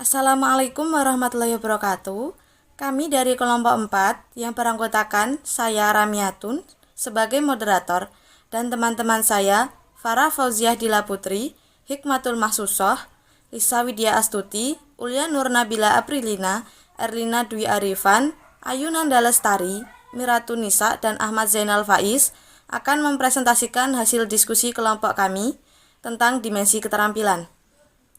Assalamualaikum warahmatullahi wabarakatuh. Kami dari kelompok 4 yang beranggotakan saya Ramiatun sebagai moderator dan teman-teman saya Farah Fauziah Dila Putri, Hikmatul Mahsusoh, Lisa Widya Astuti, Ulia Nur Nabila Aprilina, Erlina Dwi Arifan, Ayu Nanda Lestari, Miratun Nisa, dan Ahmad Zainal Faiz akan mempresentasikan hasil diskusi kelompok kami tentang dimensi keterampilan.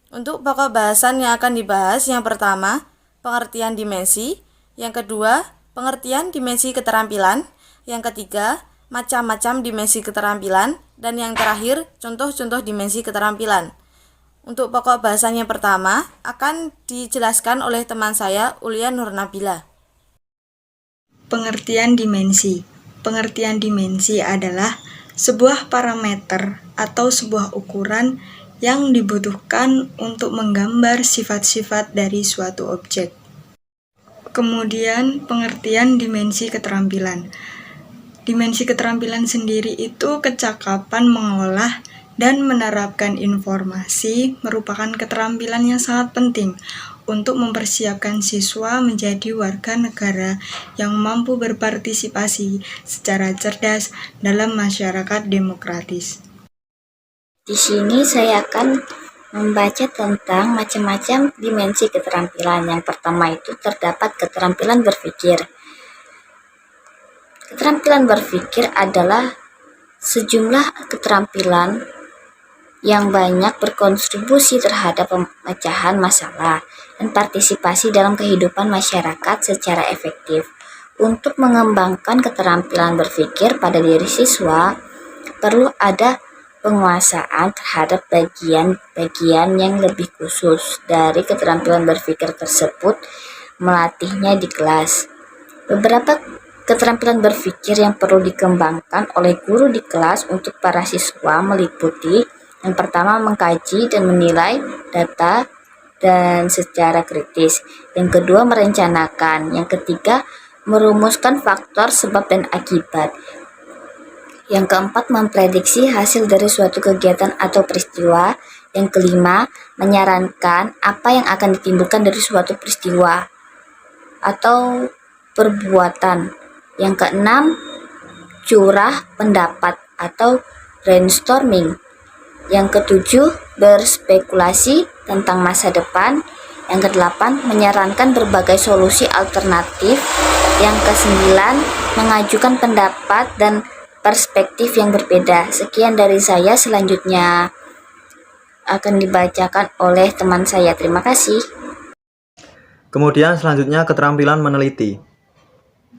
Untuk pokok bahasan yang akan dibahas, yang pertama, pengertian dimensi, yang kedua, pengertian dimensi keterampilan, yang ketiga, macam-macam dimensi keterampilan, dan yang terakhir, contoh-contoh dimensi keterampilan. Untuk pokok bahasan yang pertama, akan dijelaskan oleh teman saya, Ulia Nur Nabila. Pengertian dimensi. Pengertian dimensi adalah sebuah parameter atau sebuah ukuran yang dibutuhkan untuk menggambar sifat-sifat dari suatu objek. Kemudian, pengertian dimensi keterampilan. Dimensi keterampilan sendiri itu kecakapan mengolah dan menerapkan informasi merupakan keterampilan yang sangat penting untuk mempersiapkan siswa menjadi warga negara yang mampu berpartisipasi secara cerdas dalam masyarakat demokratis. Di sini saya akan membaca tentang macam-macam dimensi keterampilan. Yang pertama itu terdapat keterampilan berpikir. Keterampilan berpikir adalah sejumlah keterampilan yang banyak berkontribusi terhadap pemecahan masalah dan partisipasi dalam kehidupan masyarakat secara efektif. Untuk mengembangkan keterampilan berpikir pada diri siswa, perlu ada penguasaan terhadap bagian-bagian yang lebih khusus dari keterampilan berpikir tersebut, melatihnya di kelas. Beberapa keterampilan berpikir yang perlu dikembangkan oleh guru di kelas untuk para siswa meliputi: yang pertama, mengkaji dan menilai data dan secara kritis. Yang kedua, merencanakan. Yang ketiga, merumuskan faktor sebab dan akibat. Yang keempat, memprediksi hasil dari suatu kegiatan atau peristiwa. Yang kelima, menyarankan apa yang akan ditimbulkan dari suatu peristiwa atau perbuatan. Yang keenam, curah pendapat atau brainstorming. Yang ketujuh, berspekulasi tentang masa depan. Yang kedelapan, menyarankan berbagai solusi alternatif. Yang kesembilan, mengajukan pendapat dan perspektif yang berbeda. Sekian dari saya, selanjutnya akan dibacakan oleh teman saya. Terima kasih. Kemudian selanjutnya keterampilan meneliti.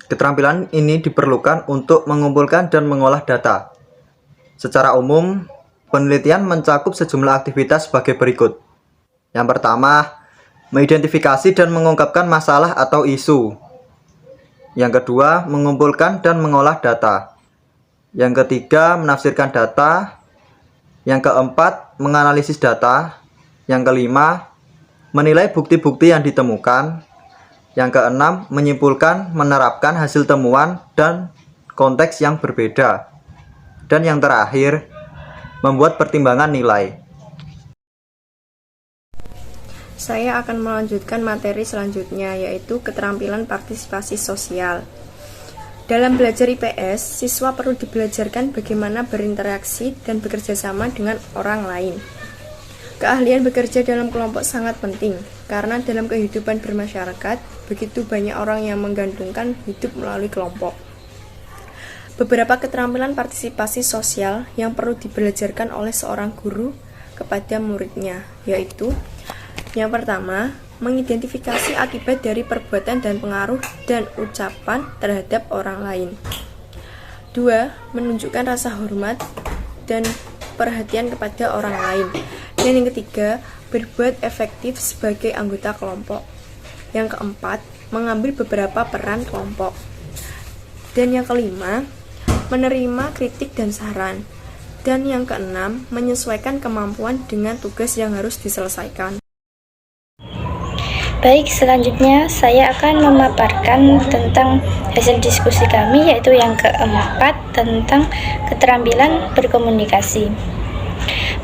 Keterampilan ini diperlukan untuk mengumpulkan dan mengolah data. Secara umum, penelitian mencakup sejumlah aktivitas sebagai berikut. Yang pertama, mengidentifikasi dan mengungkapkan masalah atau isu. Yang kedua, mengumpulkan dan mengolah data. Yang ketiga, menafsirkan data. Yang keempat, menganalisis data. Yang kelima, menilai bukti-bukti yang ditemukan. Yang keenam, menyimpulkan, menerapkan hasil temuan dan konteks yang berbeda. Dan yang terakhir, membuat pertimbangan nilai. Saya akan melanjutkan materi selanjutnya, yaitu keterampilan partisipasi sosial. Dalam belajar IPS, siswa perlu dibelajarkan bagaimana berinteraksi dan bekerja sama dengan orang lain. Keahlian bekerja dalam kelompok sangat penting, karena dalam kehidupan bermasyarakat, begitu banyak orang yang menggantungkan hidup melalui kelompok. Beberapa keterampilan partisipasi sosial yang perlu dibelajarkan oleh seorang guru kepada muridnya, yaitu: yang pertama, mengidentifikasi akibat dari perbuatan dan pengaruh dan ucapan terhadap orang lain. 2. Menunjukkan rasa hormat dan perhatian kepada orang lain. Dan yang ketiga, berbuat efektif sebagai anggota kelompok. Yang keempat, mengambil beberapa peran kelompok. Dan yang kelima, menerima kritik dan saran. Dan yang keenam, menyesuaikan kemampuan dengan tugas yang harus diselesaikan. Baik, selanjutnya saya akan memaparkan tentang hasil diskusi kami, yaitu yang keempat tentang keterampilan berkomunikasi.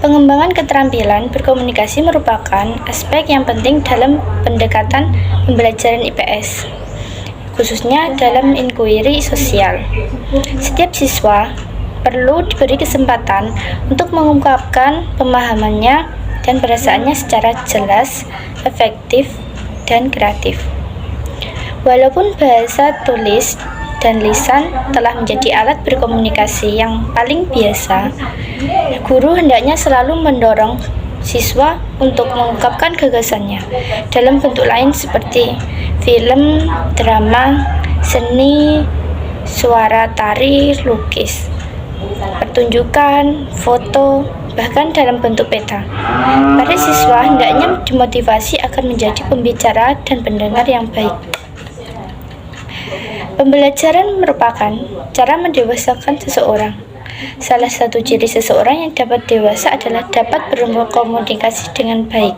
Pengembangan keterampilan berkomunikasi merupakan aspek yang penting dalam pendekatan pembelajaran IPS, khususnya dalam inquiry sosial. Setiap siswa perlu diberi kesempatan untuk mengungkapkan pemahamannya dan perasaannya secara jelas, efektif, dan kreatif. Walaupun bahasa tulis dan lisan telah menjadi alat berkomunikasi yang paling biasa, guru hendaknya selalu mendorong siswa untuk mengungkapkan gagasannya dalam bentuk lain seperti film, drama, seni, suara, tari, lukis, pertunjukan, foto, bahkan dalam bentuk peta. Para siswa hendaknya dimotivasi agar menjadi pembicara dan pendengar yang baik. Pembelajaran merupakan cara mendewasakan seseorang. Salah satu ciri seseorang yang dapat dewasa adalah dapat berkomunikasi dengan baik.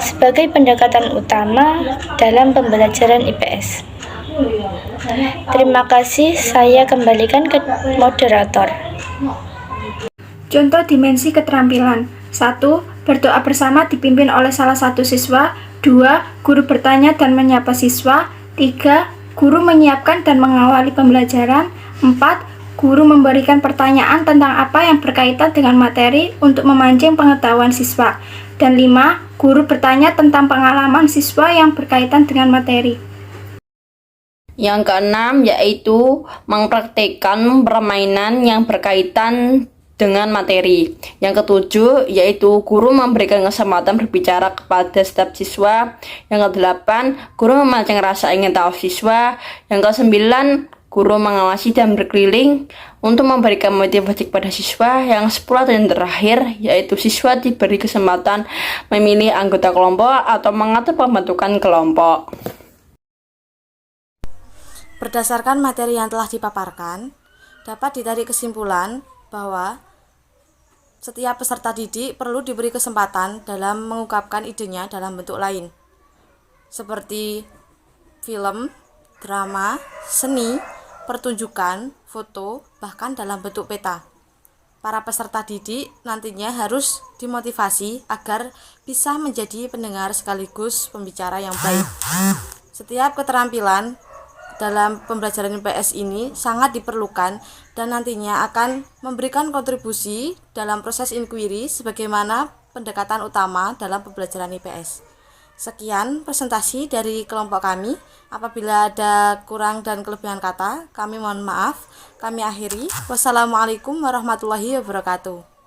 Sebagai pendekatan utama dalam pembelajaran IPS. Terima kasih, saya kembalikan ke moderator. Contoh dimensi keterampilan. 1. Berdoa bersama dipimpin oleh salah satu siswa. 2. Guru bertanya dan menyapa siswa. 3. Guru menyiapkan dan mengawali pembelajaran. 4. Guru memberikan pertanyaan tentang apa yang berkaitan dengan materi untuk memancing pengetahuan siswa. Dan 5. Guru bertanya tentang pengalaman siswa yang berkaitan dengan materi. Yang keenam yaitu mempraktikkan permainan yang berkaitan dengan materi. Yang ketujuh yaitu guru memberikan kesempatan berbicara kepada setiap siswa. Yang kedelapan, guru memancing rasa ingin tahu siswa. Yang kesembilan, guru mengawasi dan berkeliling untuk memberikan motivasi kepada siswa. Yang 10 dan terakhir yaitu siswa diberi kesempatan memilih anggota kelompok atau mengatur pembentukan kelompok. Berdasarkan materi yang telah dipaparkan, dapat ditarik kesimpulan bahwa setiap peserta didik perlu diberi kesempatan dalam mengungkapkan idenya dalam bentuk lain, seperti film, drama, seni, pertunjukan, foto, bahkan dalam bentuk peta. Para peserta didik nantinya harus dimotivasi agar bisa menjadi pendengar sekaligus pembicara yang baik. Setiap keterampilan dalam pembelajaran IPS ini sangat diperlukan dan nantinya akan memberikan kontribusi dalam proses inquiry sebagaimana pendekatan utama dalam pembelajaran IPS. Sekian presentasi dari kelompok kami. Apabila ada kurang dan kelebihan kata, kami mohon maaf. Kami akhiri. Wassalamualaikum warahmatullahi wabarakatuh.